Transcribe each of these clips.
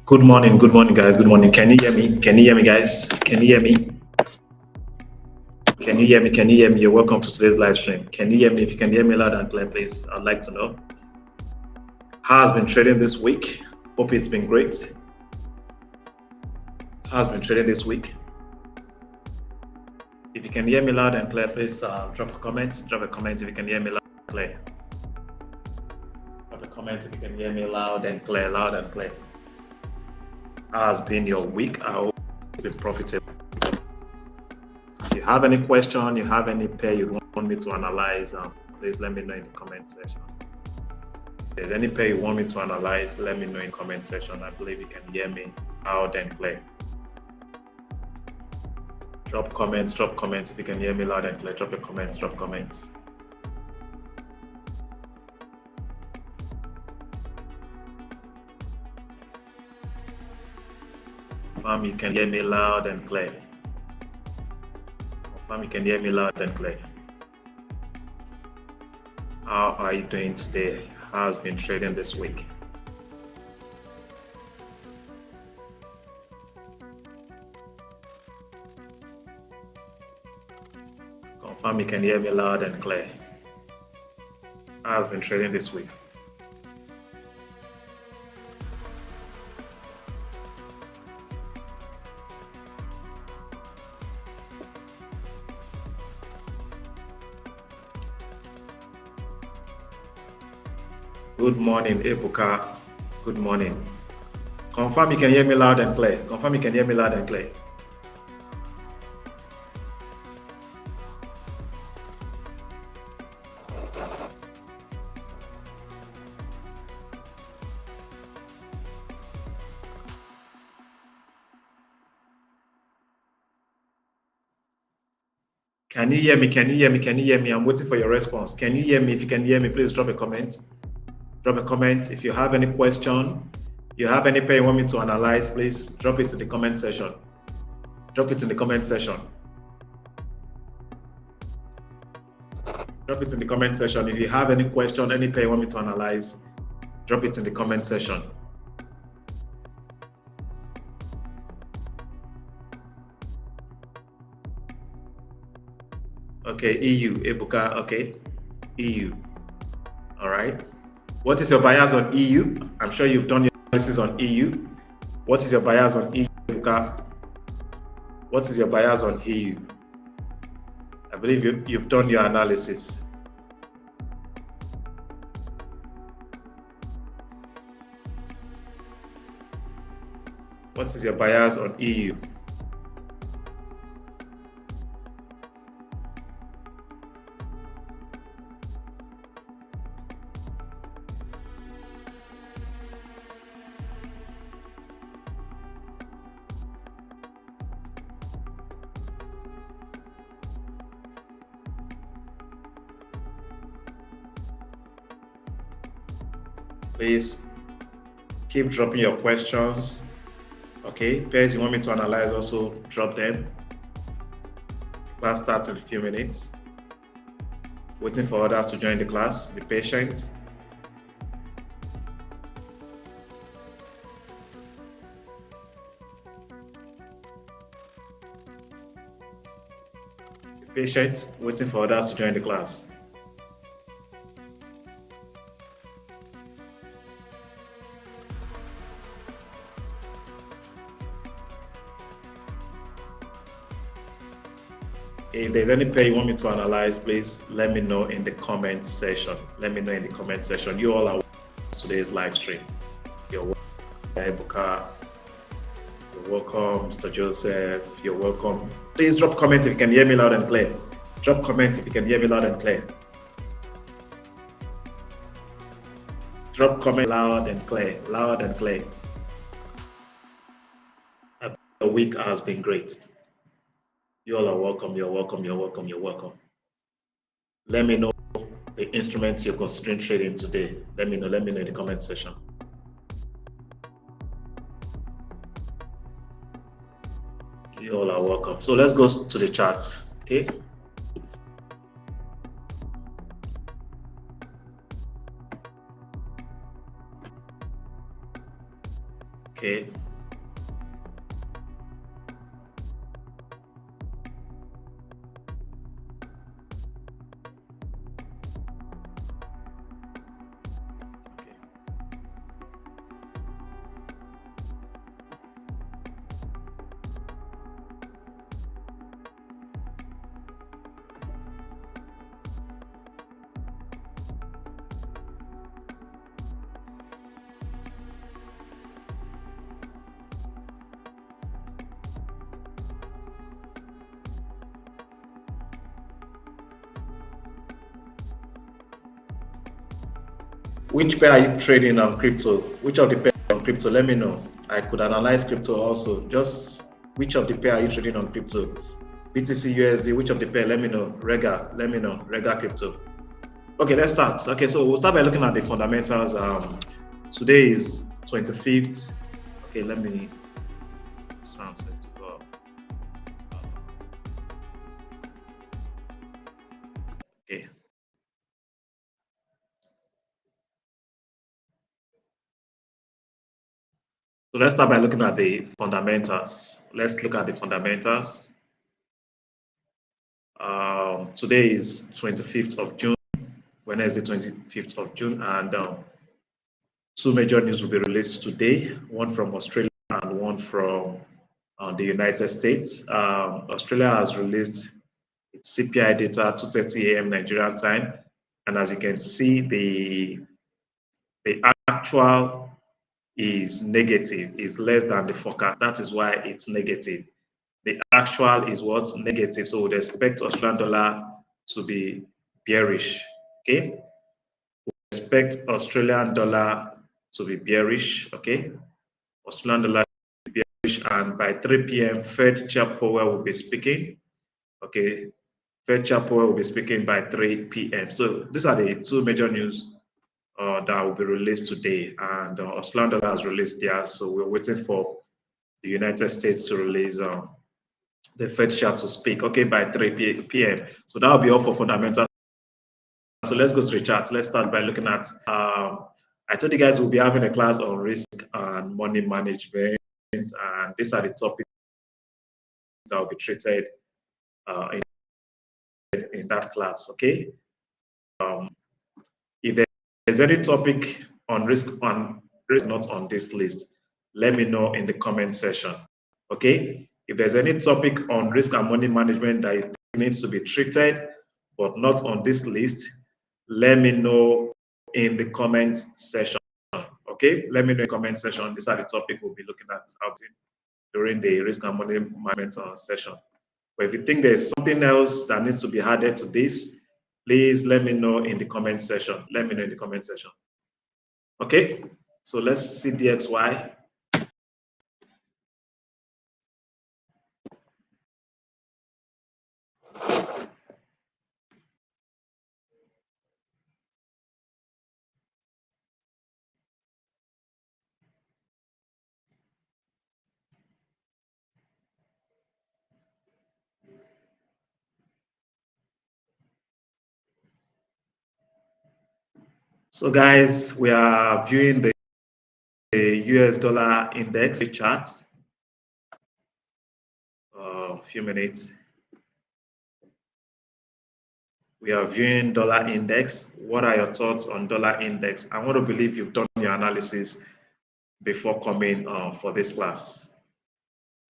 Good morning, guys. Good morning. Can you hear me? Can you hear me, guys? Can you hear me? Can you hear me? Can you hear me? You're welcome to today's live stream. Can you hear me? If you can hear me loud and clear, please, I'd like to know. How has been trading this week? Hope it's been great. How has been trading this week? If you can hear me loud and clear, please drop a comment. Drop a comment if you can hear me loud and clear. Drop a comment if you can hear me loud and clear. Loud and clear. How has been your week? I hope it's been profitable. If you have any question, you have any pair you want me to analyze, please let me know in the comment section. If there's any pair you want me to analyze, let me know in the comment section. I believe you can hear me loud and clear. Drop comments if you can hear me loud and clear. Drop your comments, drop comments. Confirm you can hear me loud and clear. Confirm you can hear me loud and clear. How are you doing today? How has been trading this week? Confirm you can hear me loud and clear. How has been trading this week? Good morning, Ebuka. Good morning. Confirm you can hear me loud and clear. Confirm you can hear me loud and clear. Can you hear me? Can you hear me? Can you hear me? I'm waiting for your response. Can you hear me? If you can hear me, please drop a comment. Drop a comment. If you have any question, you have any pair you want me to analyze, please drop it in the comment section. Drop it in the comment section. Drop it in the comment section. If you have any question, any pair you want me to analyze, drop it in the comment section. Okay, EU, Ebuka, okay, EU. All right. What is your bias on EU? I'm sure you've done your analysis on EU. What is your bias on EU, Ebuka? What is your bias on EU? I believe you've done your analysis. What is your bias on EU? Please keep dropping your questions. Okay, pairs you want me to analyze, also drop them. Class starts in a few minutes. Waiting for others to join the class. Be patient. Be patient, waiting for others to join the class. If there's any pair you want me to analyze, please let me know in the comment section. Let me know in the comment section. You all are welcome to today's live stream. You're welcome, Ebuka. You're welcome, Mr. Joseph. You're welcome. Please drop comment if you can hear me loud and clear. Drop comment if you can hear me loud and clear. Drop comment loud and clear. Loud and clear. The week has been great. You all are welcome, you're welcome, you're welcome, you're welcome. Let me know the instruments you're considering trading today. Let me know in the comment section. You all are welcome. So let's go to the charts, okay? Okay. Which pair are you trading on crypto? Which of the pairs on crypto? Let me know. I could analyze crypto also. Just which of the pair are you trading on crypto? BTC, USD, which of the pair? Let me know. Rega, let me know. Rega crypto. Okay, let's start. Okay, so we'll start by looking at the fundamentals. Today is 25th. Okay, let me sound set to go up. Okay. So let's start by looking at the fundamentals. Let's look at the fundamentals. Today is 25th of June, Wednesday, 25th of June, and two major news will be released today, one from Australia and one from the United States. Australia has released its CPI data 2:30 a.m. Nigerian time, and as you can see, the actual is negative, is less than the forecast. That is why it's negative. The actual is what's negative, so we'd expect Australian dollar to be bearish. Okay, we expect Australian dollar to be bearish. Okay, Australian dollar to be bearish, and by 3 p.m. Fed Chair Powell will be speaking. Okay, Fed Chair Powell will be speaking by 3 p.m. So these are the two major news that will be released today, and Australian dollar has released theirs, so we're waiting for the United States to release the Fed chair to speak. Okay, by 3 p.m. So that will be all for fundamentals. So let's go to the chart. Let's start by looking at. I told you guys we'll be having a class on risk and money management, and these are the topics that will be treated in that class. Okay. If there's any topic on risk not on this list, let me know in the comment section. Okay. If there's any topic on risk and money management that you think needs to be treated but not on this list, let me know in the comment section. Okay, let me know in the comment section. These are the topic we'll be looking at during the risk and money management session. But if you think there's something else that needs to be added to this, please let me know in the comment section. Let me know in the comment section. Okay, so let's see the XY. So guys, we are viewing the US dollar index chart. A few minutes. We are viewing dollar index. What are your thoughts on dollar index? I want to believe you've done your analysis before coming for this class.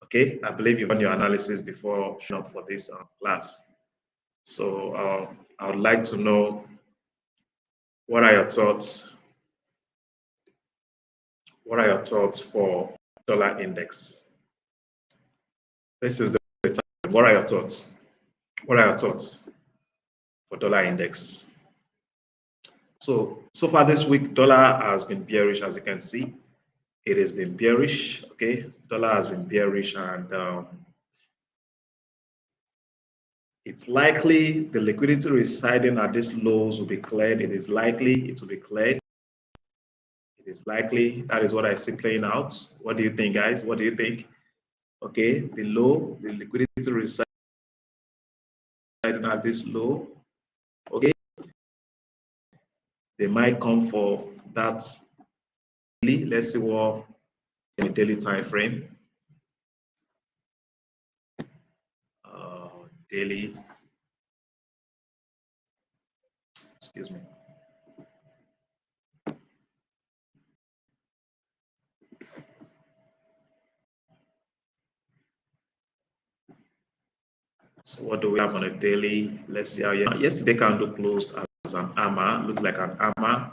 Okay, I believe you've done your analysis before showing up for this class. So I would like to know, what are your thoughts? What are your thoughts for dollar index? This is the time. What are your thoughts? What are your thoughts for dollar index? So far this week, dollar has been bearish, as you can see. It has been bearish. Okay, dollar has been bearish, and it's likely the liquidity residing at these lows will be cleared. It is likely it will be cleared. It is likely. That is what I see playing out. What do you think, guys? What do you think? Okay, the low, the liquidity residing at this low. Okay, they might come for that. Let's see what a daily time frame. Daily. Excuse me. So what do we have on a daily? Let's see how yesterday candle closed as an hammer. Looks like an hammer,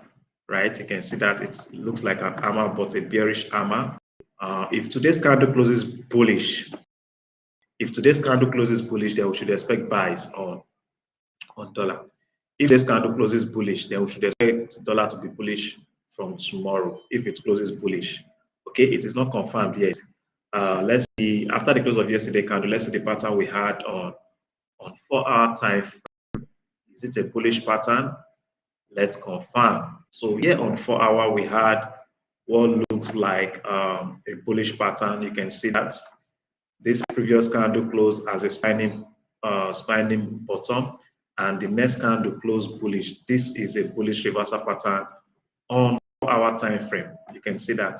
right? You can see that it looks like an hammer, but a bearish hammer. If today's candle closes bullish, then we should expect buys on dollar. If this candle closes bullish, then we should expect dollar to be bullish from tomorrow. If it closes bullish, okay, it is not confirmed yet. Let's see after the close of yesterday candle. Let's see the pattern we had on 4-hour time frame. Is it a bullish pattern? Let's confirm. So here on 4-hour, we had what looks like a bullish pattern. You can see that this previous candle closed as a spinning bottom, and the next candle closed bullish. This is a bullish reversal pattern on 4-hour time frame. You can see that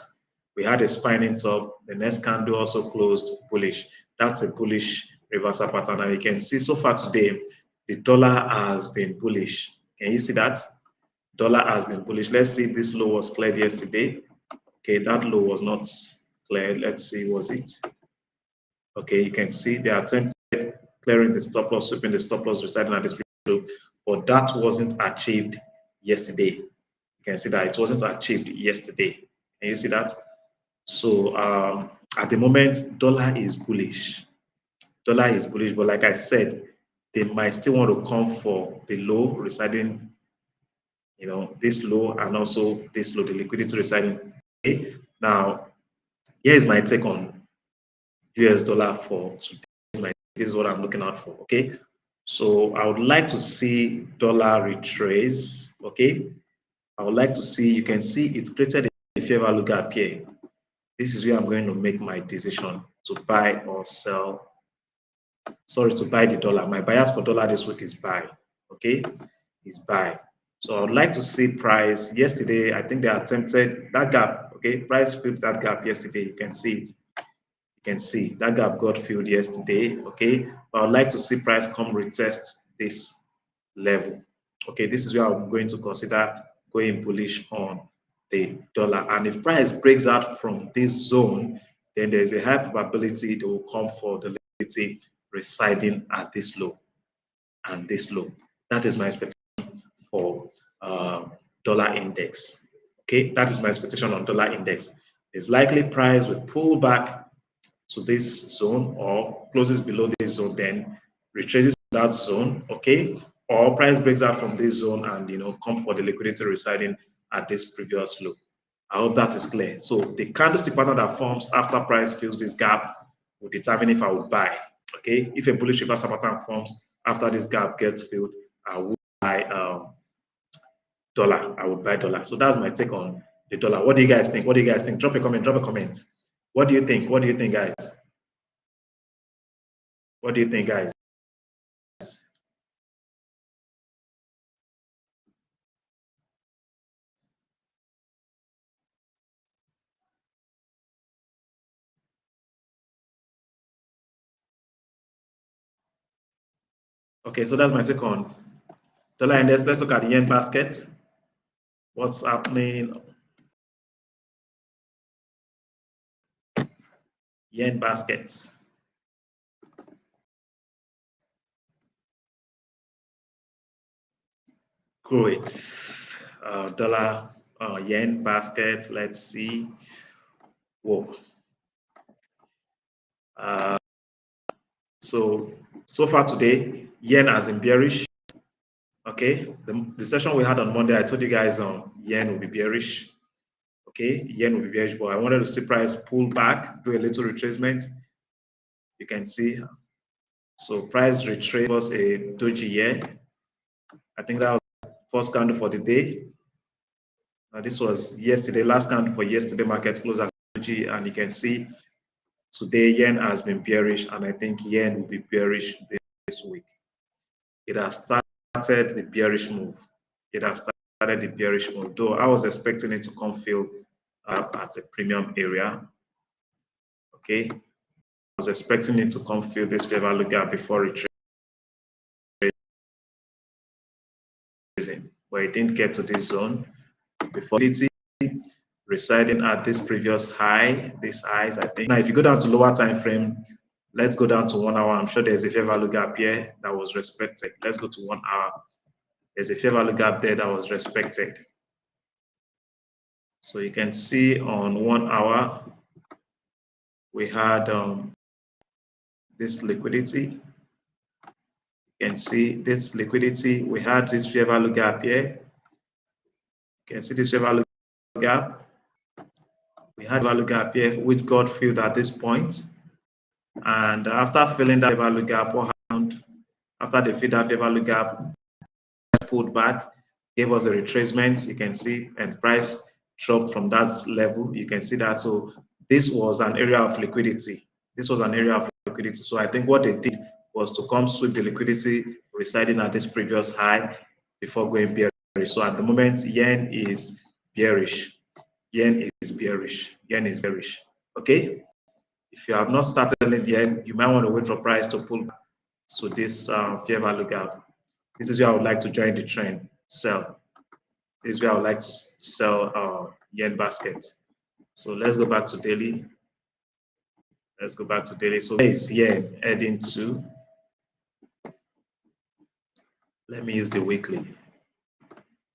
we had a spinning top. The next candle also closed bullish. That's a bullish reversal pattern, and you can see so far today the dollar has been bullish. Can you see that? Dollar has been bullish. Let's see, this low was cleared yesterday. Okay, that low was not cleared. Let's see, was it? Okay, you can see they attempted clearing the stop loss, sweeping the stop loss residing at this low, but that wasn't achieved yesterday. You can see that it wasn't achieved yesterday. Can you see that? So at the moment, dollar is bullish. Dollar is bullish, but like I said, they might still want to come for the low residing, this low and also this low, the liquidity residing. Okay. Now, here is my take on US dollar for today. This is what I'm looking out for. Okay. So I would like to see dollar retrace. Okay. I would like to see, you can see it's created a fair value gap here. This is where I'm going to make my decision to buy or sell. Sorry, to buy the dollar. My bias for dollar this week is buy. Okay, is buy. So I would like to see price. Yesterday, I think they attempted that gap. Okay, price filled that gap yesterday. You can see it. You can see that gap got filled yesterday. Okay, but I would like to see price come retest this level. Okay, this is where I'm going to consider going bullish on the dollar. And if price breaks out from this zone, then there's a high probability it will come for the liquidity residing at this low and this low. That is my expectation for dollar index. Okay, that is my expectation on dollar index. It's likely price will pull back to this zone or closes below this zone, then retraces that zone. Okay, or price breaks out from this zone and come for the liquidity residing at this previous low. I hope that is clear. So the candlestick pattern that forms after price fills this gap will determine if I will buy. Okay, if a bullish reversal pattern forms after this gap gets filled, I will buy dollar. I would buy dollar. So that's my take on the dollar. What do you guys think? What do you guys think? Drop a comment. Drop a comment. What do you think? What do you think, guys? What do you think, guys? Okay, so that's my take on dollar index. Let's look at the yen basket. What's happening? Yen baskets. Great. Dollar yen basket. Let's see. Whoa. So far today, yen has been bearish. Okay, the session we had on Monday, I told you guys yen will be bearish. Okay, yen will be bearish, but I wanted to see price pull back, do a little retracement. You can see. So price retrace was a doji yen. I think that was the first candle for the day. This was yesterday, last candle for yesterday market close as doji, and you can see today yen has been bearish, and I think yen will be bearish this week. It has started the bearish move. It has started the bearish move, though I was expecting it to come fill up at a premium area. Okay, I was expecting it to come fill this fair value gap before retracing, but it didn't get to this zone. Before residing at this previous high, these highs, I think. Now, if you go down to lower time frame, let's go down to 1 hour. I'm sure there's a fair value gap here that was respected. Let's go to 1 hour. There's a fair value gap there that was respected. So you can see on 1 hour, we had this liquidity. You can see this liquidity. We had this fair value gap here. You can see this fair value gap. We had value gap here, which got filled at this point. And after filling that value gap, what happened? After they filled that value gap, pulled back, gave us a retracement. You can see, and price dropped from that level. You can see that. So this was an area of liquidity. This was an area of liquidity. So I think what they did was to come sweep the liquidity residing at this previous high before going bearish. So at the moment, yen is bearish. Yen is bearish. Yen is bearish. Okay. If you have not started selling yen, you might want to wait for price to pull back to this fair value gap. This is where I would like to join the trend, sell. This is where I would like to sell yen basket. So let's go back to daily. Let's go back to daily. So where is yen heading to? Let me use the weekly.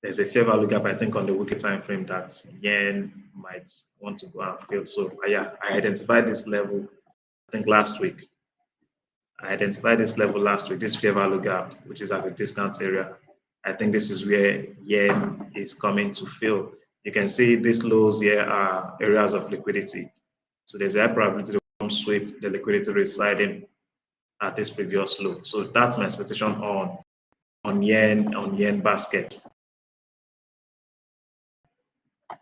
There's a fair value gap, I think, on the weekly time frame that yen might want to go and fill. So yeah, I identified this level, I think last week. I identified this level last week, this fair value gap, which is at a discount area. I think this is where yen is coming to fill. You can see these lows here are areas of liquidity. So there's a high probability to come sweep the liquidity residing at this previous low. So that's my expectation on yen basket.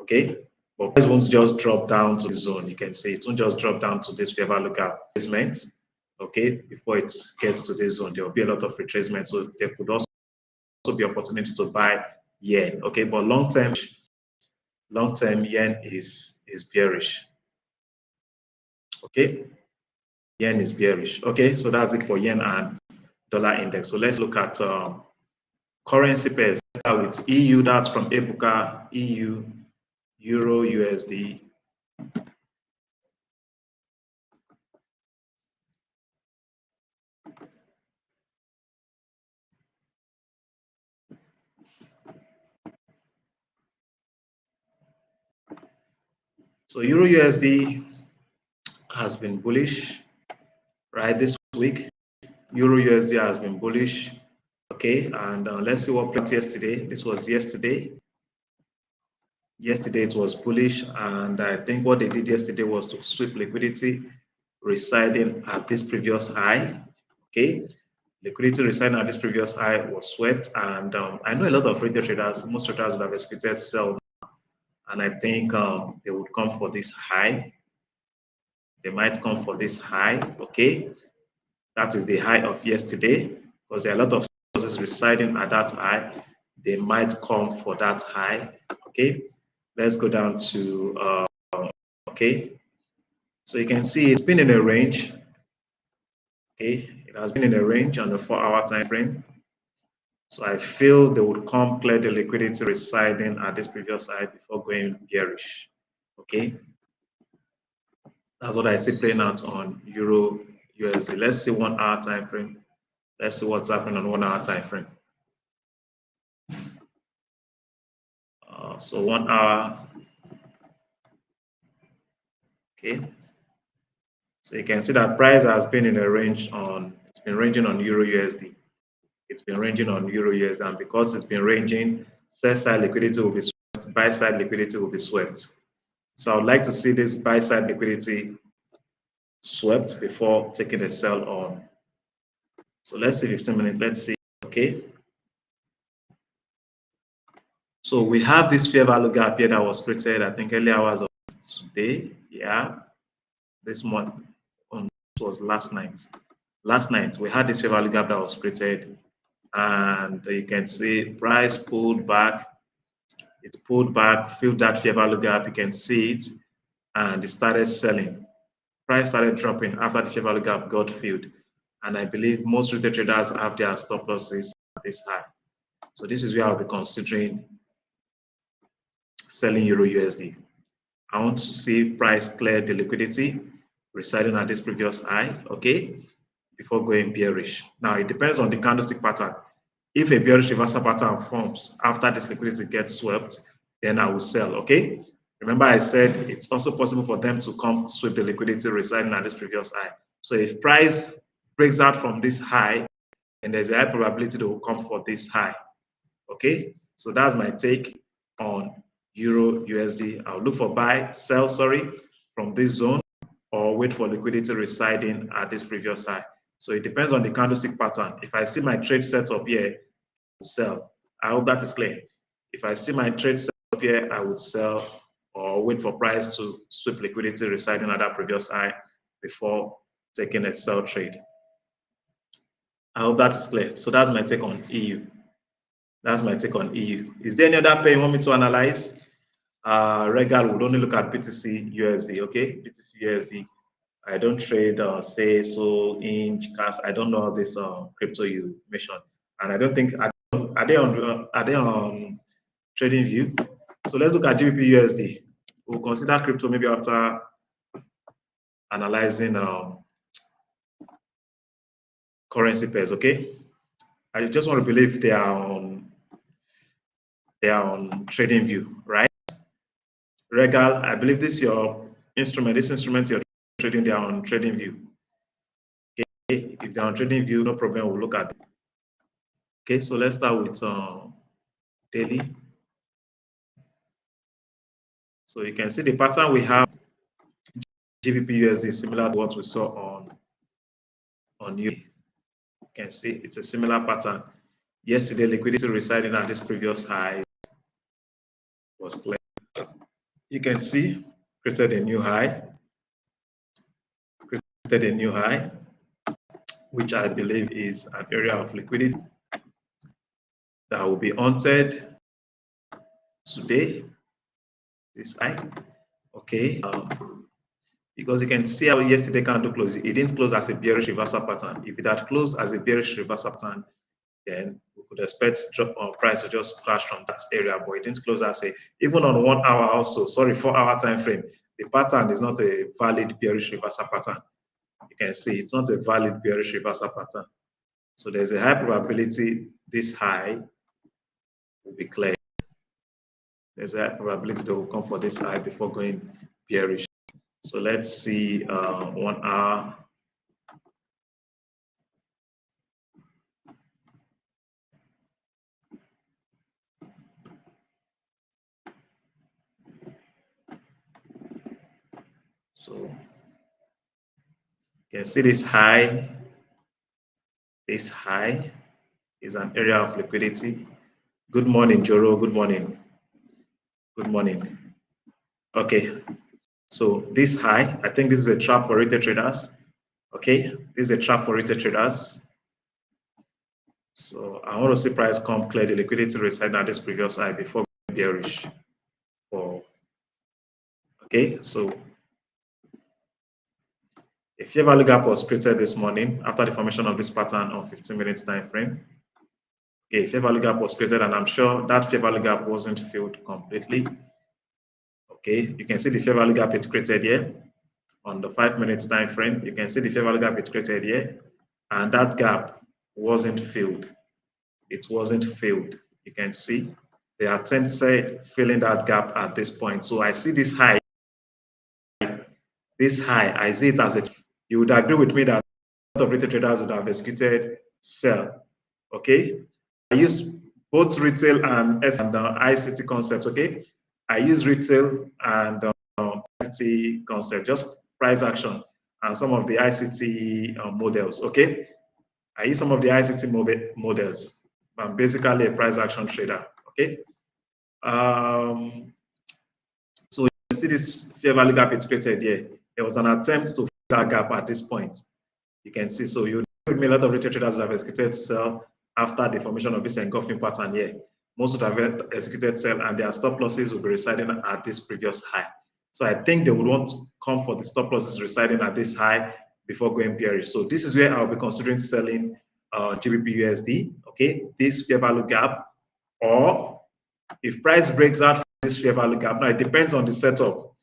Okay, but price won't just drop down to the zone. You can see it won't just drop down to this fair value gap retracement. Okay, before it gets to this zone, there will be a lot of retracement. So there could also be opportunity to buy yen. Okay, but long term yen is bearish. Okay, yen is bearish. Okay, so that's it for yen and dollar index. So let's look at currency pairs. With EU, that's from Ebuka, EU, Euro, USD. So Euro USD has been bullish, right? This week, Euro USD has been bullish. Okay, and let's see what played yesterday. This was yesterday. Yesterday it was bullish, and I think what they did yesterday was to sweep liquidity residing at this previous high. Okay, liquidity residing at this previous high was swept, and I know a lot of retail traders, most traders would have expected sell, and I think they would come for this high. They might come for this high. Okay, that is the high of yesterday, because there are a lot of sources residing at that high. They might come for that high. Okay, let's go down to okay. So you can see it's been in a range. Okay, it has been in a range on the 4-hour time frame. So I feel they would come clear the liquidity residing at this previous high before going bearish. Okay, that's what I see playing out on Euro USD. Let's see 1-hour time frame. Let's see what's happening on 1-hour time frame. So 1 hour. Okay. So you can see that price has been in a range on, it's been ranging on Euro USD. It's been ranging on Euro USD, and because it's been ranging, sell side liquidity will be swept, buy side liquidity will be swept. So I would like to see this buy side liquidity swept before taking a sell on. So let's see 15 minutes. Let's see. Okay. So we have this fair value gap here that was created, I think, early hours of today. Yeah. This month was last night. Last night we had this fair value gap that was created, and you can see price pulled back. It pulled back, filled that fair value gap. You can see it, and it started selling. price started dropping after the fair value gap got filled. And I believe most retail traders have their stop losses at this high. So this is where I'll be considering selling Euro USD. I want to see price clear the liquidity residing at this previous high, okay, before going bearish. Now, it depends on the candlestick pattern. If a bearish reversal pattern forms after this liquidity gets swept, then I will sell, okay? Remember I said it's also possible for them to come sweep the liquidity residing at this previous high. So if price breaks out from this high, and there's a high probability they will come for this high, okay? So that's my take on Euro USD. I'll look for sell, from this zone, or wait for liquidity residing at this previous high. So it depends on the candlestick pattern. If I see my trade set up here, sell. I hope that is clear. If I see my trade set up here, I would sell or wait for price to sweep liquidity residing at that previous high before taking a sell trade. I hope that is clear. So that's my take on EU. That's my take on EU. Is there any other pair you want me to analyze? Regal would only look at BTC USD, okay? BTC USD. I don't trade, say, so inch, cast. I don't know all this crypto you mentioned, and I don't think are they on trading view. So let's look at GBP USD. We'll consider crypto maybe after analyzing currency pairs. Okay, I just want to believe they are on trading view, right? Regal, I believe this is your instrument. This instrument you're trading, they are on trading view. Okay, if they're on trading view, no problem. We'll look at it. Okay, so let's start with daily. So you can see the pattern we have. GBP USD is similar to what we saw on USD. You can see it's a similar pattern. Yesterday, liquidity residing at this previous high was clear. You can see created a new high, which I believe is an area of liquidity that will be haunted today. This high, okay. Because you can see how yesterday candle closed. It didn't close as a bearish reversal pattern. If it had closed as a bearish reversal pattern, then we could expect drop on price to just crash from that area. But it didn't close as a, even on 1 hour also, 4-hour time frame, the pattern is not a valid bearish reversal pattern. You can see it's not a valid bearish reversal pattern. So there's a high probability this high will be cleared. There's a high probability that will come for this high before going bearish. So let's see 1 hour. So you can see this high. This high is an area of liquidity. Good morning, Joro. Good morning. Good morning. Okay. So this high, I think this is a trap for retail traders. Okay, this is a trap for retail traders. So I want to see price come clear the liquidity residing at this previous high before bearish. Okay, so a fair value gap was created this morning after the formation of this pattern on 15 minutes time frame. Okay, fair value gap was created, and I'm sure that fair value gap wasn't filled completely. Okay, you can see the fair value gap it's created here on the 5 minutes time frame. You can see the fair value gap it's created here, and that gap wasn't filled. It wasn't filled. You can see they attempted filling that gap at this point. So I see this high. This high, I see it as a. You would agree with me that a lot of retail traders would have executed sell. Okay, I use both retail and ICT concepts. Okay, I use retail and ICT concept, just price action and some of the ICT models. Okay, I use some of the ICT models. I'm basically a price action trader. Okay, so you see this fair value gap it's created here. There was an attempt to fill that gap at this point. You can see, so you with me, a lot of retail traders have executed sell after the formation of this engulfing pattern here. Most would have executed sell, and their stop losses will be residing at this previous high. So I think they would want to come for the stop losses residing at this high before going bearish. So this is where I'll be considering selling GBP USD. Okay, this fair value gap, or if price breaks out from this fair value gap. Now it depends on the setup.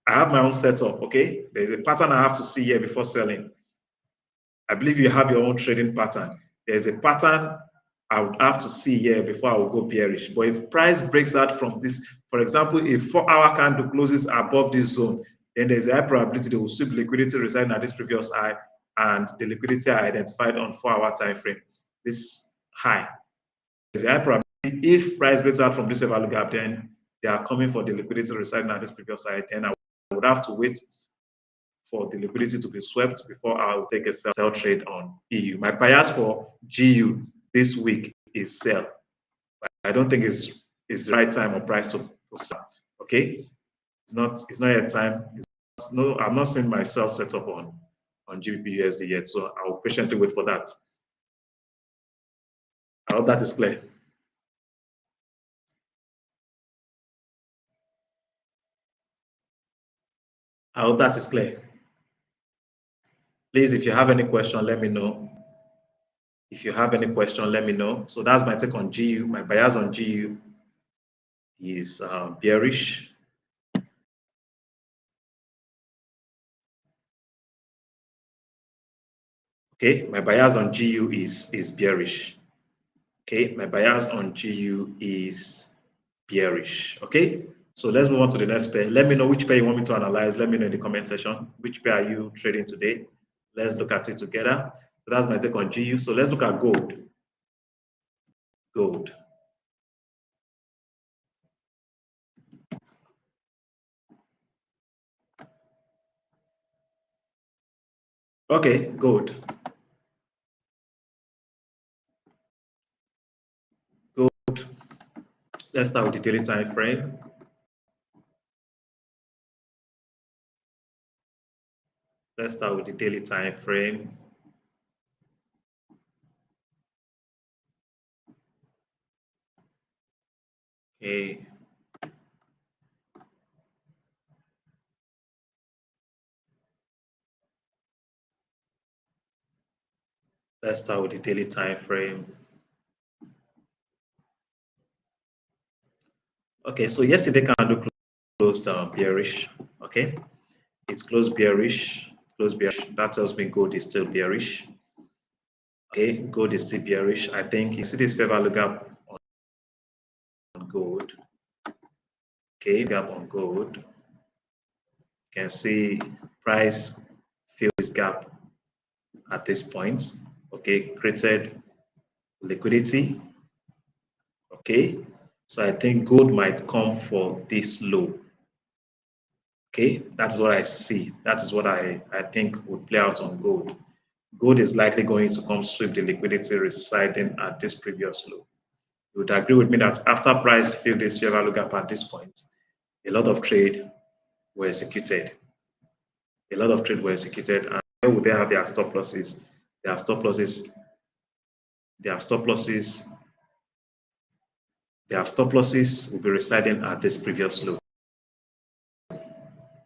I have my own setup. Okay, there's a pattern I have to see here before selling. I believe you have your own trading pattern. There's a pattern I would have to see here before I will go bearish. But if price breaks out from this, for example, if 4-hour candle closes above this zone, then there's a high probability they will sweep liquidity residing at this previous high, and the liquidity I identified on 4-hour time frame, this high. There's a high probability if price breaks out from this value gap, then they are coming for the liquidity residing at this previous high. Then I would have to wait for the liquidity to be swept before I'll take a sell trade on EU. My bias for GU this week is sell. I don't think it's the right time or price to sell. Okay, it's not yet time. I'm not seeing myself set up on GBP USD yet, so I'll patiently wait for that. I hope that is clear. I hope that is clear. Please, if you have any question, let me know. If you have any question, let me know. So that's my take on GU. My bias on GU is bearish. Okay, my bias on GU is bearish. Okay, my bias on GU is bearish. Okay, so let's move on to the next pair. Let me know which pair you want me to analyze. Let me know in the comment section. Which pair are you trading today? Let's look at it together. So that's my take on GU. So let's look at gold. Gold. Okay, gold. Gold. Let's start with the daily time frame. Let's start with the daily time frame. Okay. Let's start with the daily time frame. Okay, so yesterday candle closed bearish. Okay, it's closed bearish. Closed bearish. That tells me gold is still bearish. Okay, gold is still bearish. I think you see this fair value gap on gold. Okay, gap on gold. You can see price fill this gap at this point. Okay, created liquidity. Okay, so I think gold might come for this low. Okay, that's what I see. That is what I think would play out on gold. Gold is likely going to come sweep the liquidity residing at this previous low. You would agree with me that after price filled this fair value gap at this point, a lot of trade were executed. A lot of trade were executed, and where would they have their stop losses? Their stop losses will be residing at this previous low.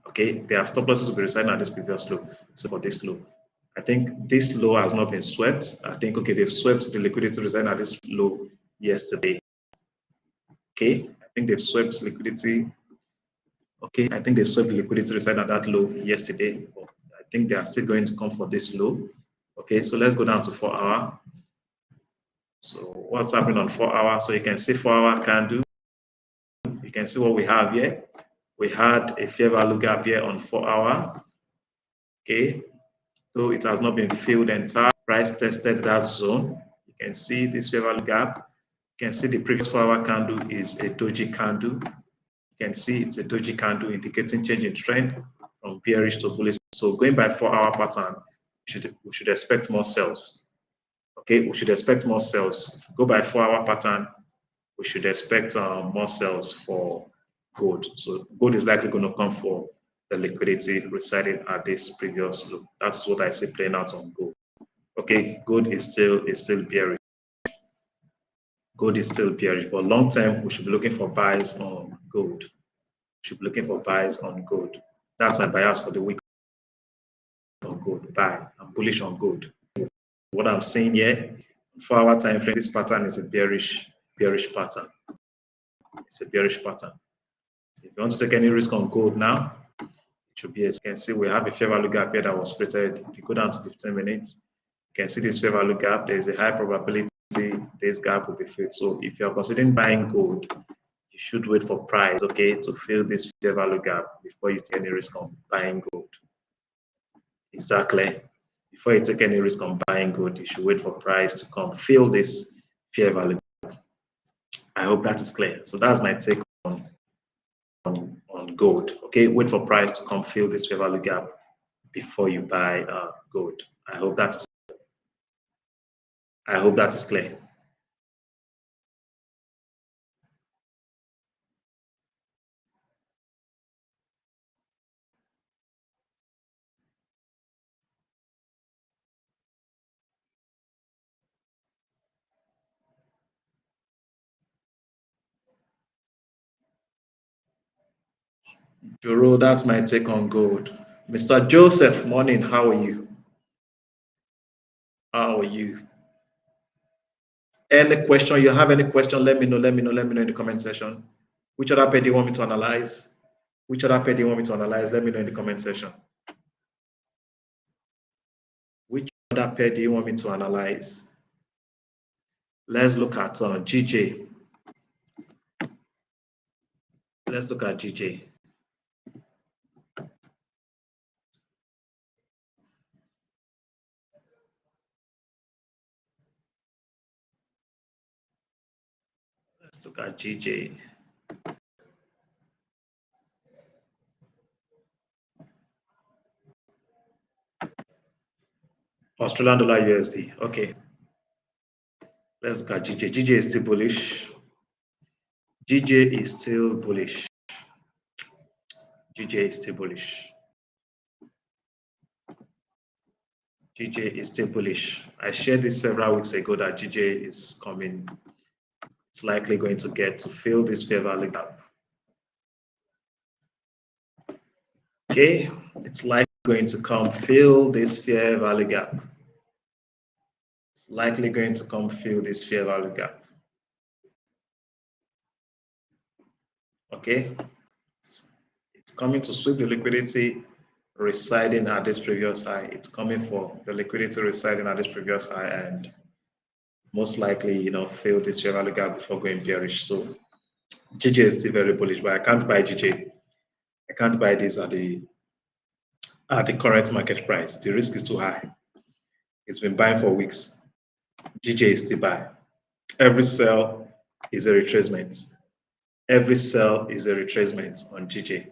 Okay, their stop losses will be residing at this previous low. So for this low, I think this low has not been swept. I think, okay, they've swept the liquidity residing at this low yesterday. Okay, I think they've swept liquidity. Okay, I think they swept the liquidity residing at that low yesterday. I think they are still going to come for this low. Okay, so let's go down to 4-hour. So what's happening on 4-hour? So you can see 4-hour candle. You can see what we have here. We had a fair value gap here on 4-hour. Okay, so it has not been filled entire. Price tested that zone. You can see this fair value gap. You can see the previous 4-hour candle is a doji candle. You can see it's a doji candle indicating change in trend from bearish to bullish. So going by 4-hour pattern, we should expect more sales. Okay, we should expect more sales. If we go by 4-hour pattern, we should expect more sales for gold. So gold is likely going to come for the liquidity residing at this previous low. That's what I see playing out on gold. Okay, gold is still bearish. Gold is still bearish, but long term we should be looking for buys on gold. We should be looking for buys on gold. That's my bias for the week on gold. Buy. I'm bullish on gold. What I'm saying here, 4-hour time frame, this pattern is a bearish pattern. It's a bearish pattern. So if you want to take any risk on gold now, it should be, as you can see, we have a fair value gap here that was created. If you go down to 15 minutes, you can see this fair value gap. There is a high probability this gap will be filled. So if you're considering buying gold, you should wait for price, okay, to fill this fair value gap before you take any risk on buying gold. Exactly. Before you take any risk on buying gold, you should wait for price to come fill this fair value gap. I hope that is clear. So that's my take on gold. Okay, wait for price to come fill this fair value gap before you buy gold. I hope that is clear. Juro, that's my take on gold. Mr. Joseph, morning. How are you? How are you? Any question? You have any question? Let me know. Let me know in the comment section. Which other pair do you want me to analyze? Which other pair do you want me to analyze? Let me know in the comment section. Which other pair do you want me to analyze? Let's look at GJ. Let's look at GJ. Let's look at GJ. Australian dollar USD. Okay. Let's look at GJ. GJ is still bullish. GJ is still bullish. GJ is still bullish. GJ is still bullish. I shared this several weeks ago that GJ is coming. It's likely going to get to fill this fair value gap. Okay, it's likely going to come fill this fair value gap. It's likely going to come fill this fair value gap. Okay, it's coming to sweep the liquidity residing at this previous high. It's coming for the liquidity residing at this previous high and most likely, fill this fair value gap before going bearish. So GJ is still very bullish, but I can't buy GJ. I can't buy this at the current market price. The risk is too high. It's been buying for weeks. GJ is still buy. Every sell is a retracement. Every sell is a retracement on GJ.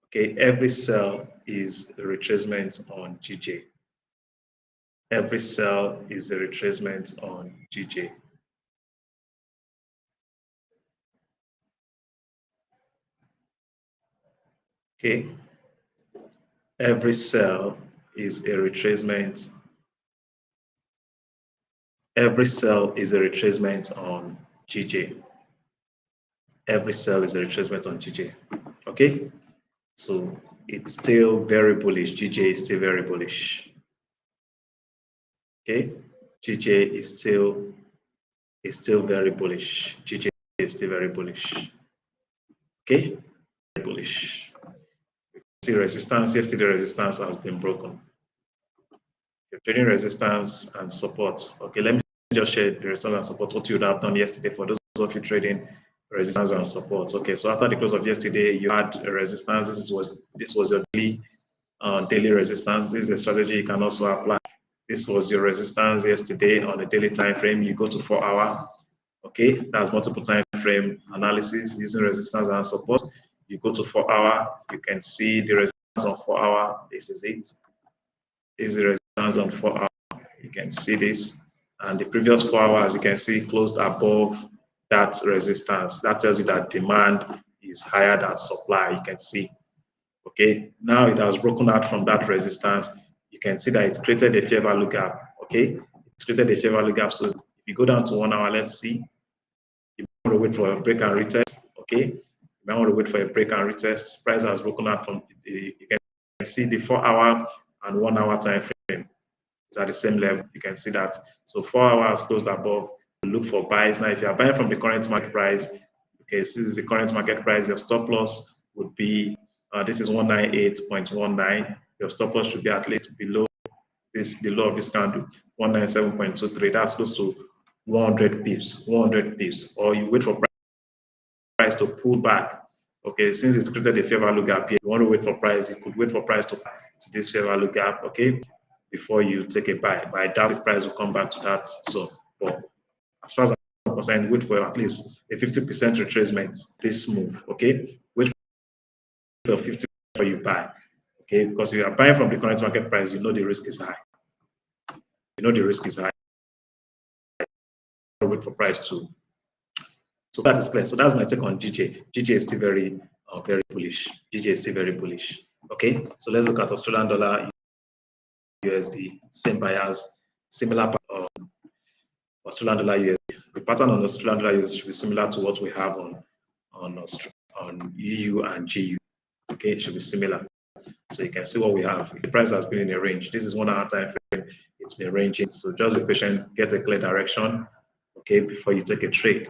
Okay, every sell is a retracement on GJ. Every sell is a retracement on GJ. Okay, every sell is a retracement. Every sell is a retracement on GJ. Every sell is a retracement on GJ. Okay, so it's still very bullish. GJ is still very bullish. Okay, GJ is still very bullish. GJ is still very bullish. Okay, very bullish. See resistance. Yesterday, resistance has been broken. You're trading resistance and support. Okay, let me just share the resistance and support. What you would have done yesterday for those of you trading resistance and support. Okay, so after the close of yesterday, you had a resistance. This was your daily resistance. This is a strategy you can also apply. This was your resistance yesterday on a daily time frame. You go to 4-hour. Okay, that's multiple time frame analysis using resistance and support. You go to 4-hour. You can see the resistance on 4-hour. This is it. This is the resistance on 4-hour. You can see this. And the previous 4 hours, you can see closed above that resistance. That tells you that demand is higher than supply. You can see. Okay, now it has broken out from that resistance. You can see that it's created a fair value gap. Okay, it's created a fair value gap. So if you go down to 1 hour, let's see. You want to wait for a break and retest. Okay, You might want to wait for a break and retest. Price has broken out from you can see the 4-hour and 1-hour time frame. It's at the same level. You can see that. So 4 hours closed above. Look for buys. Now, if you are buying from the current market price, okay, this is the current market price. Your stop loss would be this is 198.19. Your stop loss should be at least below this the low of this candle, 197.23. That's close to 100 pips. 100 pips. Or you wait for price to pull back. Okay, since it's created a fair value gap here, you want to wait for price. You could wait for price to this fair value gap. Okay, before you take a buy. But I doubt the price will come back to that zone. But as far as I'm concerned, wait for at least a 50% retracement this move. Okay, wait for 50 before you buy. Okay, because if you are buying from the current market price, you know the risk is high. You know the risk is high. Wait for price to. So that is clear. So that's my take on GJ. GJ is still very bullish. GJ is still very bullish. Okay, so let's look at Australian dollar, USD, same buyers, similar Australian dollar USD. The pattern on Australian dollar USD should be similar to what we have on EU and GU. Okay, it should be similar. So you can see what we have. The price has been in a range. This is 1 hour time frame. It's been ranging. So just be patient, get a clear direction, okay, before you take a trade.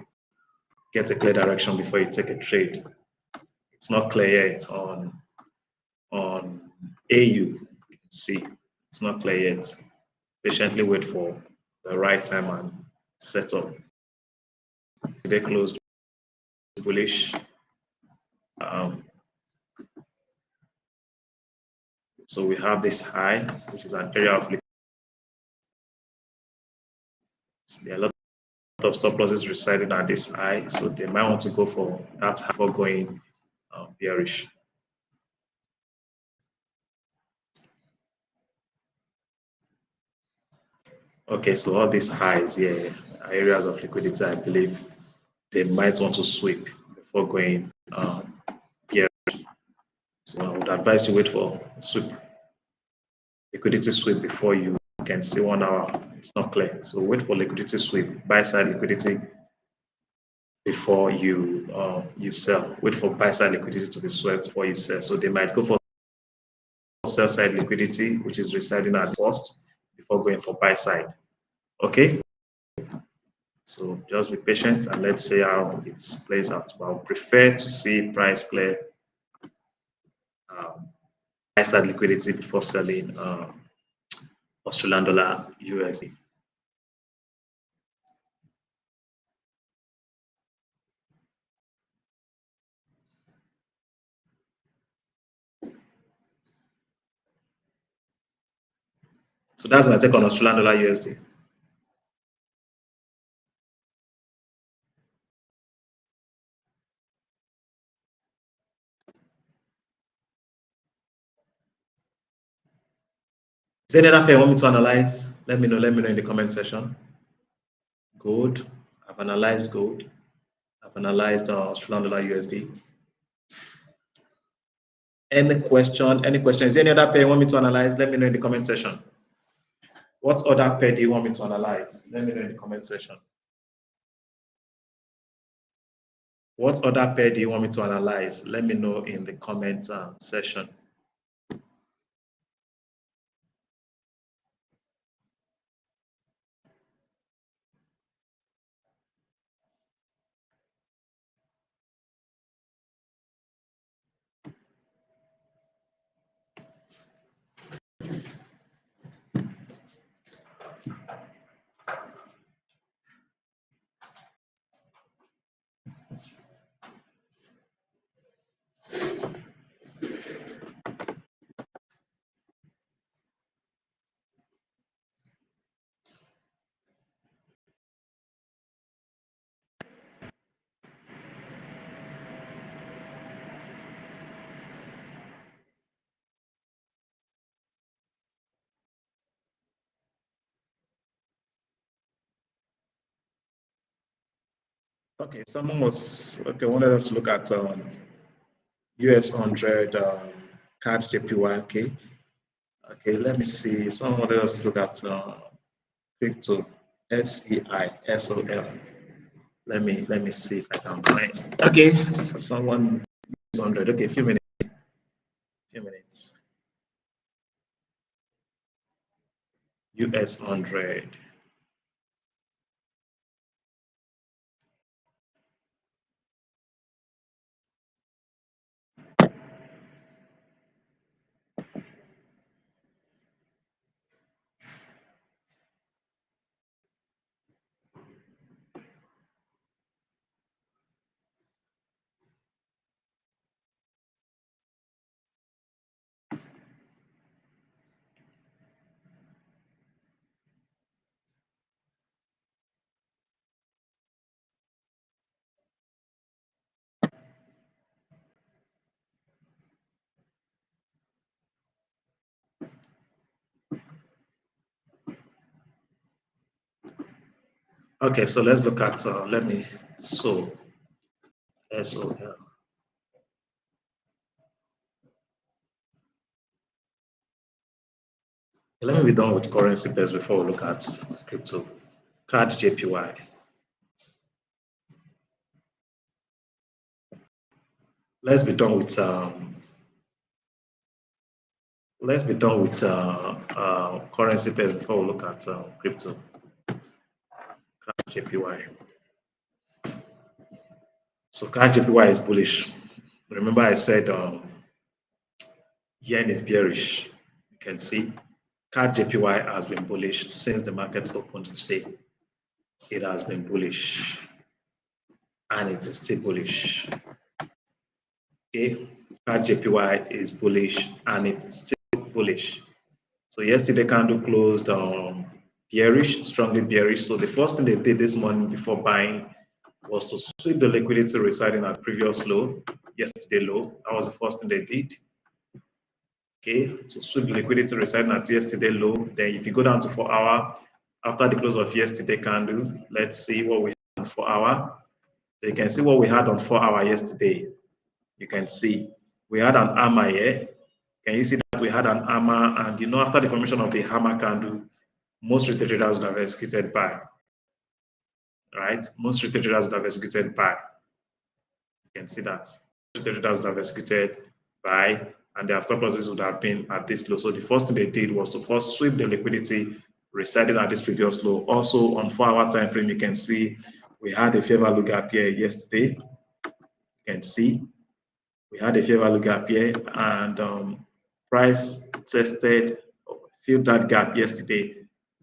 Get a clear direction before you take a trade. It's not clear yet on AU. You can see it's not clear yet. Patiently wait for the right time and set up. They closed bullish. So we have this high, which is an area of liquidity. So there are a lot of stop losses residing at this high, so they might want to go for that high before going bearish. Okay, so all these highs here are areas of liquidity. I believe they might want to sweep before going bearish. So I would advise you wait for sweep, liquidity sweep before you can see 1 hour. It's not clear, so wait for liquidity sweep, buy side liquidity before you you sell. Wait for buy side liquidity to be swept before you sell. So they might go for sell side liquidity, which is residing at first, before going for buy side. Okay. So just be patient and let's see how it plays out. But I would prefer to see price clear buy side liquidity before selling Australian dollar USD. So that's my take on Australian dollar USD. Is there any other pair you want me to analyze? Let me know in the comment section. Gold. I've analyzed gold. I've analyzed Australian dollar USD. Any question? Is there any other pair you want me to analyze? Let me know in the comment section. What other pair do you want me to analyze? Let me know in the comment section. What other pair do you want me to analyze? Let me know in the comment section. Okay, someone wanted us to look at US 100 CAD JPY. Okay, let me see. Someone wanted us to look at crypto SEI SOL. Let me see if I can find. Okay, for someone 100. Okay, a few minutes. Few minutes. US 100. Okay, so let's look at, let me, SOL. SOL. Let me be done with currency pairs before we look at crypto. CAD JPY. Let's be done with currency pairs before we look at crypto. CAD JPY. So CAD JPY is bullish. Remember I said yen is bearish. You can see CAD JPY has been bullish since the market opened today. It has been bullish and it is still bullish. Okay, CAD JPY is bullish and it's still bullish. So yesterday candle closed bearish, strongly bearish. So the first thing they did this morning before buying was to sweep the liquidity residing at previous low, yesterday low. That was the first thing they did. Okay, to sweep the liquidity residing at yesterday low. Then if you go down to 4 hour, after the close of yesterday candle, let's see what we had on 4 hour. So you can see what we had on 4 hour yesterday. You can see we had an hammer here. Can you see that we had an hammer? And you know, after the formation of the hammer candle, most retail traders would have executed buy. Right? Most retail traders would have executed buy. You can see that. Retail traders would have executed buy, and their stop losses would have been at this low. So the first thing they did was to first sweep the liquidity residing at this previous low. Also on 4 hour time frame, you can see we had a fair value gap here yesterday. You can see we had a fair value gap here, and price tested, filled that gap yesterday.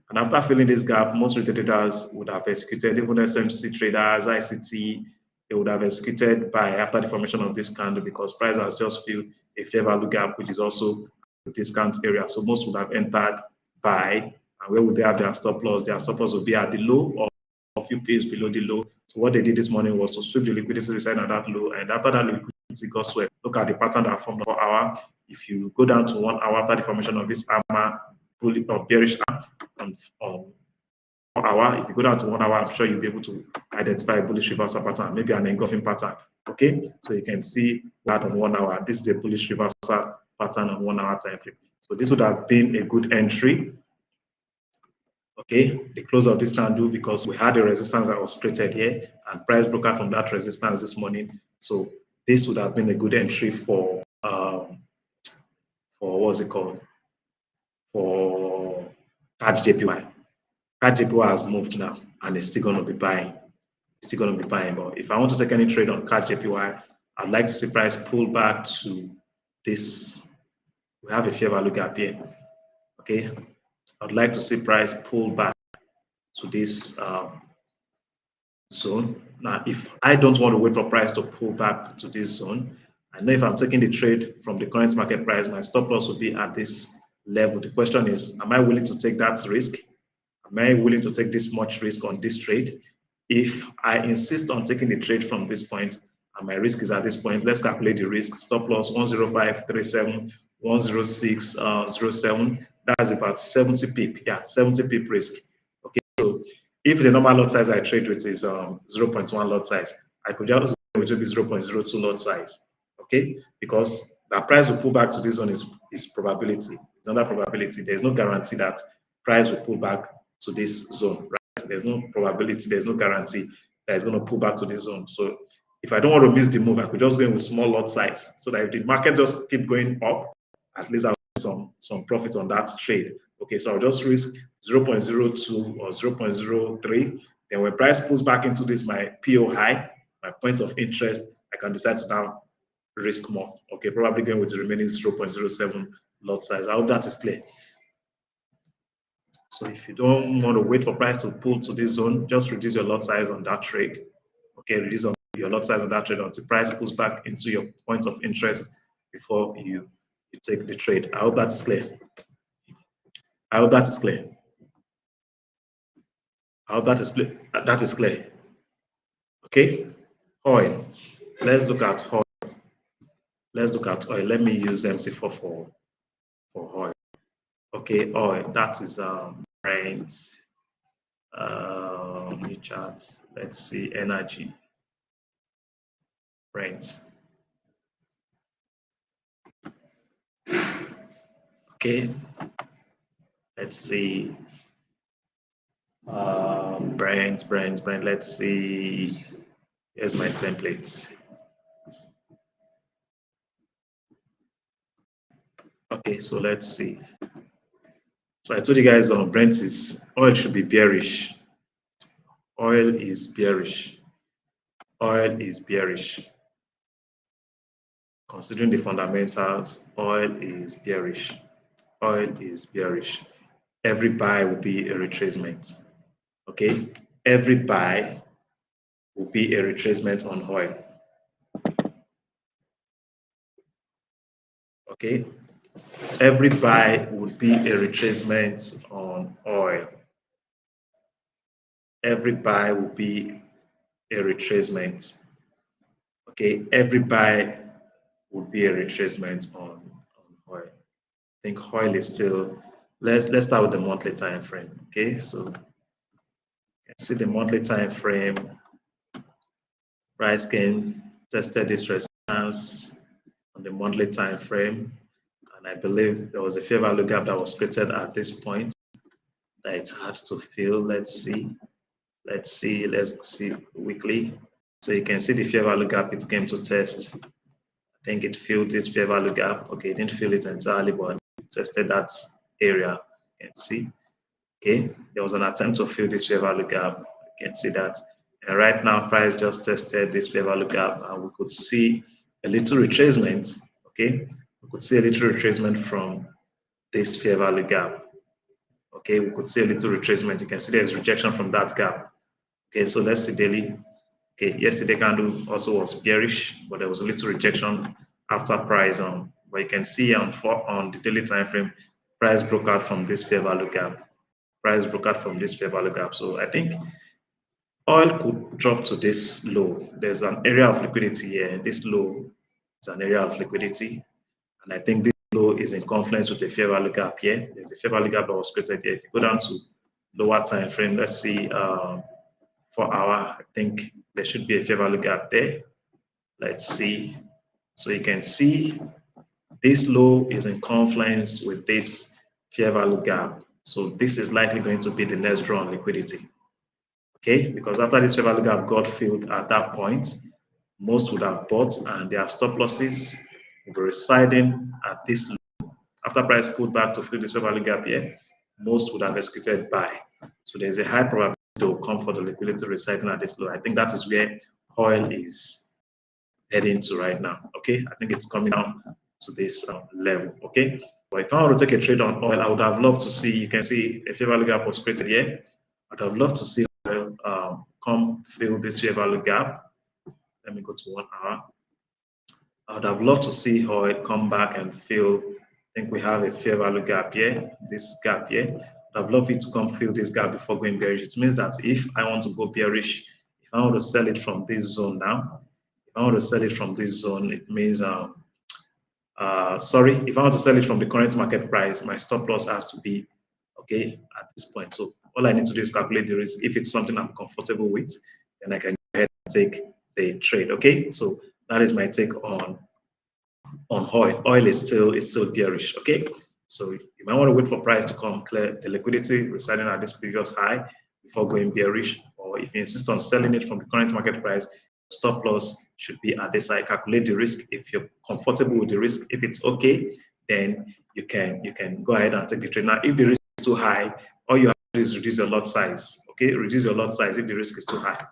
And after filling this gap, most retail traders would have executed, even SMC traders, ICT, they would have executed buy after the formation of this candle because price has just filled a fair value gap, which is also a discount area. So most would have entered buy. And where would they have their stop loss? Their stop loss would be at the low or a few pips below the low. So what they did this morning was to sweep the liquidity reside at that low. And after that liquidity got swept, look at the pattern that formed for hour. If you go down to 1 hour after the formation of this hammer, bullish or bearish on 4 hour, if you go down to 1 hour, I'm sure you'll be able to identify a bullish reversal pattern, maybe an engulfing pattern. Okay, so you can see that on 1 hour. This is a bullish reversal pattern on 1 hour time frame. So this would have been a good entry. Okay, the close of this candle because we had a resistance that was created here and price broke out from that resistance this morning. So this would have been a good entry for what's it called? For CAD JPY. CAD JPY has moved now and it's still going to be buying. It's still going to be buying. But if I want to take any trade on CAD JPY, I'd like to see price pull back to this. We have a fair value gap here. Okay, I'd like to see price pull back to this zone. Now, if I don't want to wait for price to pull back to this zone, I know if I'm taking the trade from the current market price, my stop loss will be at this level. The question is, am I willing to take that risk? Am I willing to take this much risk on this trade? If I insist on taking the trade from this point, and my risk is at this point, let's calculate the risk. Stop loss 105.37, 106.07. That's about 70 pip. Yeah, 70 pip risk. Okay, so if the normal lot size I trade with is 0.1 lot size, I could just go with 0.02 lot size. Okay, because the price will pull back to this zone is probability. It's under probability. There's no guarantee that price will pull back to this zone, right? There's no probability, there's no guarantee. that is going to pull back to this zone. So if I don't want to miss the move, I could just go in with small lot size so that if the market just keep going up, at least I'll have some profits on that trade. Okay, so I'll just risk 0.02 or 0.03. Then when price pulls back into this, my PO high, my point of interest, I can decide to now risk more. Okay, probably going with the remaining 0.07 lot size. I hope that is clear. So if you don't want to wait for price to pull to this zone, just reduce your lot size on that trade. Okay, reduce your lot size on that trade until price pulls back into your point of interest before you take the trade. I hope that is clear. I hope that is clear. I hope that is clear. That is clear. Okay, oil. Let's look at oil. Let's look at oil. Let me use MT4 for oil. Okay, oil. That is Brent. New charts. Let's see energy. Brent. Okay. Let's see. Brent. Let's see. Here's my template. Okay, so let's see. So I told you guys Brent is oil should be bearish. Oil is bearish. Oil is bearish. Considering the fundamentals, oil is bearish. Oil is bearish. Every buy will be a retracement. Okay, every buy will be a retracement on oil. Okay, every buy would be a retracement on oil. Every buy will be a retracement. Okay, every buy would be a retracement on oil. I think oil is still. Let's start with the monthly time frame. Okay, so see the monthly time frame. Price gain tested this resistance on the monthly time frame, and I believe there was a fair value gap that was created at this point that it's hard to fill. Let's see weekly. So you can see the fair value gap it came to test. I think it filled this fair value gap. Okay, it didn't fill it entirely, but it tested that area. You can see. Okay, there was an attempt to fill this fair value gap. You can see that. And right now, price just tested this fair value gap, and we could see a little retracement. Okay, we could see a little retracement from this fair value gap. Okay, we could see a little retracement. You can see there's rejection from that gap. Okay, so let's see daily. Okay, yesterday candle also was bearish, but there was a little rejection after price on. But you can see on the daily time frame, price broke out from this fair value gap. Price broke out from this fair value gap. So I think oil could drop to this low. There's an area of liquidity here. This low is an area of liquidity. And I think this low is in confluence with the fair value gap here. There's a fair value gap that was created here. If you go down to lower time frame, let's see 4 hour, I think there should be a fair value gap there. Let's see. So you can see this low is in confluence with this fair value gap. So this is likely going to be the next draw on liquidity. Okay, because after this fair value gap got filled at that point, most would have bought and their stop losses will be residing at this low. After price pulled back to fill this fair value gap here, most would have executed buy. So there's a high probability to come for the liquidity residing at this low. I think that is where oil is heading to right now. Okay, I think it's coming down to this level. Okay, but if I were to take a trade on oil, I would have loved to see, you can see a fair value gap was created here. I'd have loved to see oil come fill this fair value gap. Let me go to 1 hour. I would have loved to see oil come back and fill. I think we have a fair value gap here, this gap here. I'd love it to come fill this gap before going bearish. It means that if I want to go bearish, if I want to sell it from this zone now, if I want to sell it from this zone, it means, if I want to sell it from the current market price, my stop loss has to be, okay, at this point. So all I need to do is calculate the risk. If it's something I'm comfortable with, then I can go ahead and take the trade, okay? So that is my take on oil. Oil is still bearish, okay? So you might want to wait for price to come clear the liquidity residing at this previous high before going bearish, or But if you insist on selling it from the current market price, stop loss should be at this side. Calculate the risk. If you're comfortable with the risk, if it's okay, then you can go ahead and take the trade. Now, if the risk is too high, all you have to do is reduce your lot size. Okay, reduce your lot size if the risk is too high.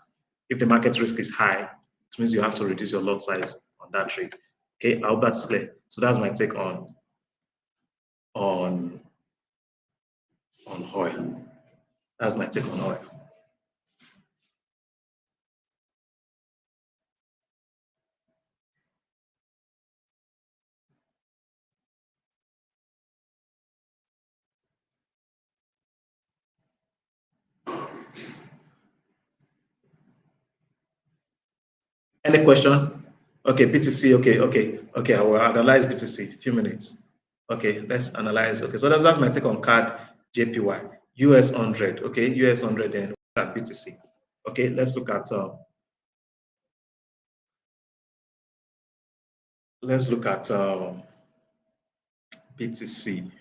If the market risk is high, it means you have to reduce your lot size on that trade. Okay, I hope that's clear. So that's my take on oil. That's my take on oil. Any question? Okay, BTC. Okay. I will analyze BTC. A few minutes. Okay, let's analyze. Okay, so that's my take on CAD JPY. US 100. Okay, US 100 and at BTC. Okay, let's look at BTC.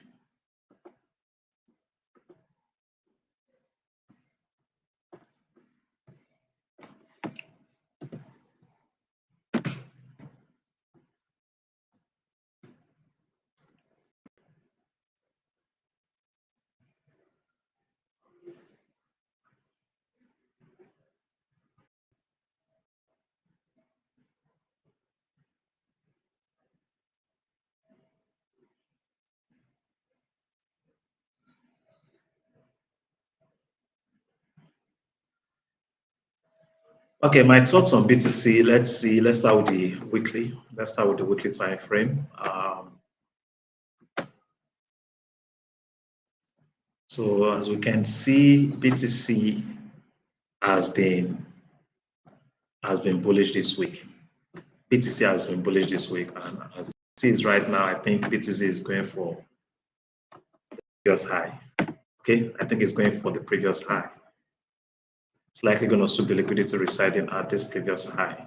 Okay, my thoughts on BTC. Let's see. Let's start with the weekly. Let's start with the weekly time frame. So as we can see, BTC has been bullish this week. BTC has been bullish this week, and as it is right now, I think BTC is going for the previous high. Okay, I think it's going for the previous high. It's likely going to still be liquidity residing at this previous high.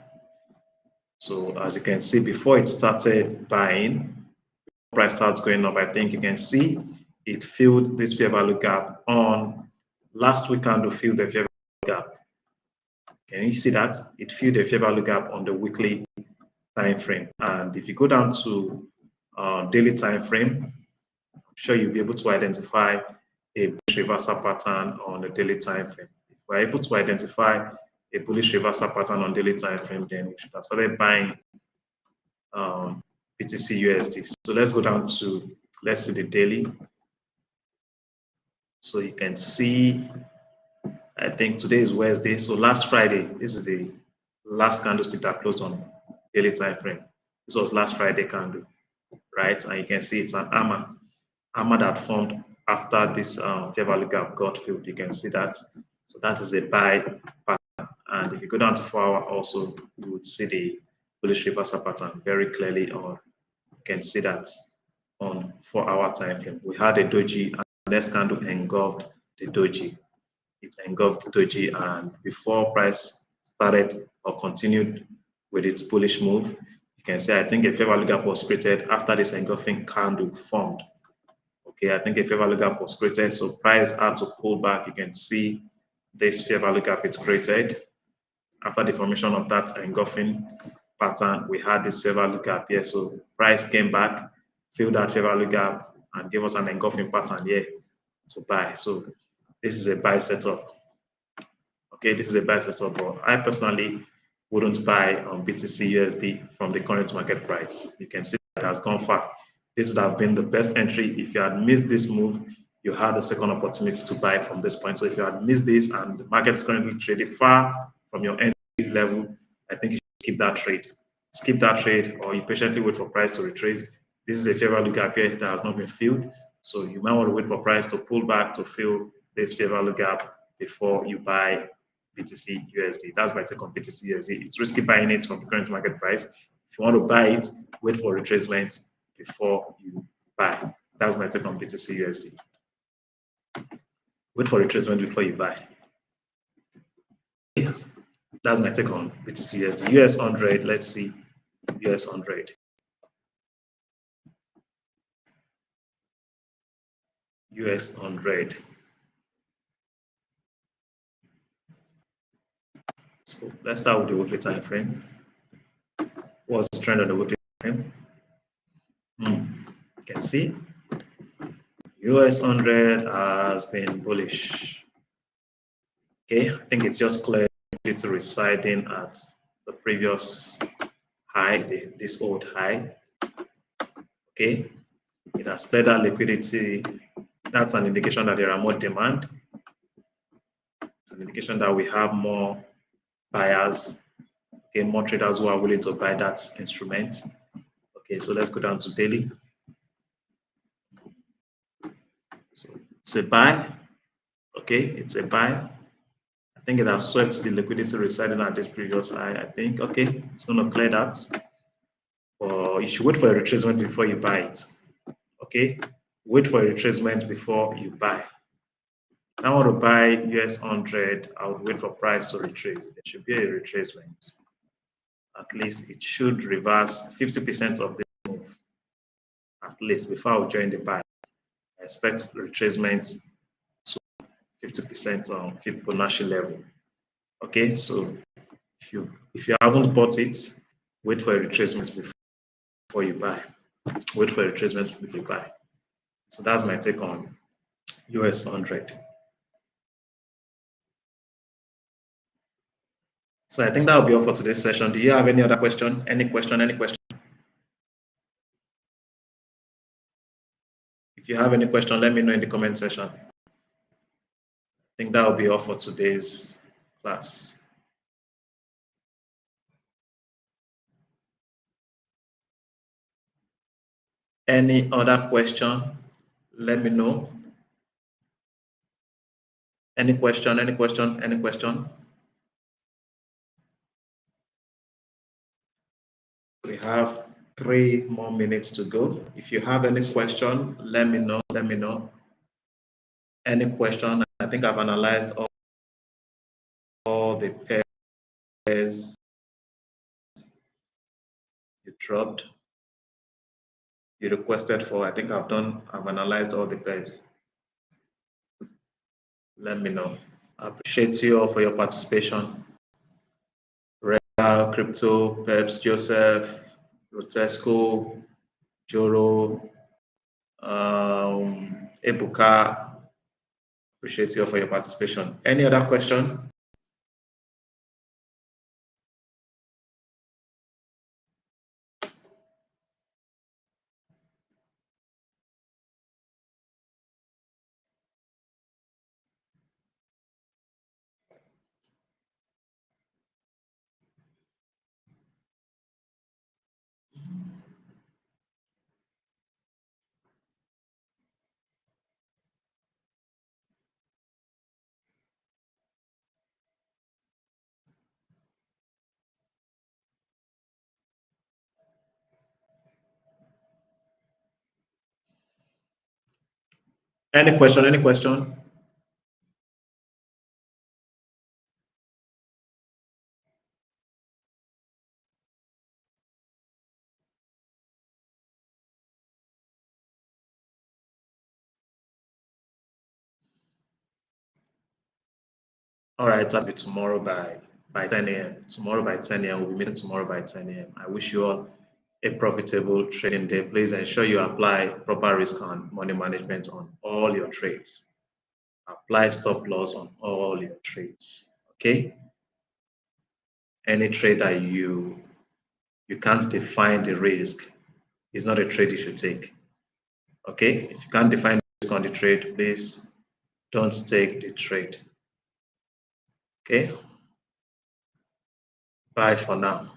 So as you can see, before it started buying, price starts going up, I think you can see it filled this fair value gap on last week candle filled the fair value gap. Can you see that? It filled the fair value gap on the weekly time frame. And if you go down to daily time frame, I'm sure you'll be able to identify a bullish reversal pattern on the daily time frame. If we're able to identify a bullish reversal pattern on daily time frame, then we should have started buying BTC USD. So let's go down to, let's see the daily. So you can see, I think today is Wednesday. So last Friday, this is the last candlestick that closed on daily time frame. This was last Friday candle, right? And you can see it's an armor that formed after this fair value gap got filled. You can see that. So that is a buy pattern. And if you go down to 4 hour also, you would see the bullish reversal pattern very clearly on. You can see that on 4 hour time frame. We had a doji and the next candle engulfed the doji. It engulfed the doji, and before price started or continued with its bullish move, you can see I think a fair value gap was created after this engulfing candle formed. Okay, I think a fair value gap was created, so price had to pull back. You can see this fair value gap it created. After the formation of that engulfing pattern, we had this fair value gap here. So price came back, filled that fair value gap, and gave us an engulfing pattern here to buy. So this is a buy setup. Okay, this is a buy setup, but I personally wouldn't buy on BTC USD from the current market price. You can see that it has gone far. This would have been the best entry. If you had missed this move, you had a second opportunity to buy from this point. So if you had missed this and the market is currently trading far from your entry level, I think you should skip that trade. Skip that trade, or you patiently wait for price to retrace. This is a fair value gap here that has not been filled. So you might want to wait for price to pull back to fill this fair value gap before you buy BTC USD. That's my take on BTC USD. It's risky buying it from the current market price. If you want to buy it, wait for retracement before you buy. That's my take on BTC USD. Wait for retracement before you buy. Yes. That's my take on BTC USD. US 100, let's see. US 100. US 100. So let's start with the weekly time frame. What's the trend on the weekly time frame? You can see US 100 has been bullish. Okay, I think it's just clear it's residing at the previous high, this old high. Okay, it has cleared that liquidity. That's an indication that there are more demand. It's an indication that we have more buyers, okay, more traders who are willing to buy that instrument. Okay, so let's go down to daily. So it's a buy. Okay, it's a buy. I think it has swept the liquidity residing at this previous high. I think, okay, it's going to clear that. Or you should wait for a retracement before you buy it. Okay, wait for a retracement before you buy. I want to buy US 100. I would wait for price to retrace. There should be a retracement. At least it should reverse 50% of this move. At least before I would join the buy. I expect retracement to 50% on Fibonacci level. Okay, so if you haven't bought it, wait for a retracement before you buy. Wait for a retracement before you buy. So that's my take on US 100. So I think that will be all for today's session. Do you have any other question? Any question? Any question? If you have any question, let me know in the comment section. I think that will be all for today's class. Any other question? Let me know. Any question? Any question? Any question? We have 3 more minutes to go. If you have any question, let me know. Let me know. Any question? I think I've analyzed all the pairs you dropped. You requested for. I think I've analyzed all the pairs. Let me know. I appreciate you all for your participation. Real, Crypto, Peps, Joseph, Rotesco, Joro, Ebuka. Appreciate you all for your participation. Any other question? Any question? Any question? All right, that'll be tomorrow by 10 a.m. Tomorrow by 10 a.m. We'll be meeting tomorrow by 10 a.m. I wish you all a profitable trading day. Please ensure you apply proper risk and money management on all your trades. Apply stop loss on all your trades. Okay? Any trade that you can't define the risk is not a trade you should take. Okay? If you can't define the risk on the trade, please don't take the trade. Okay? Bye for now.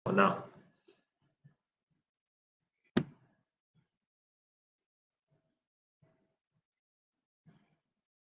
For now.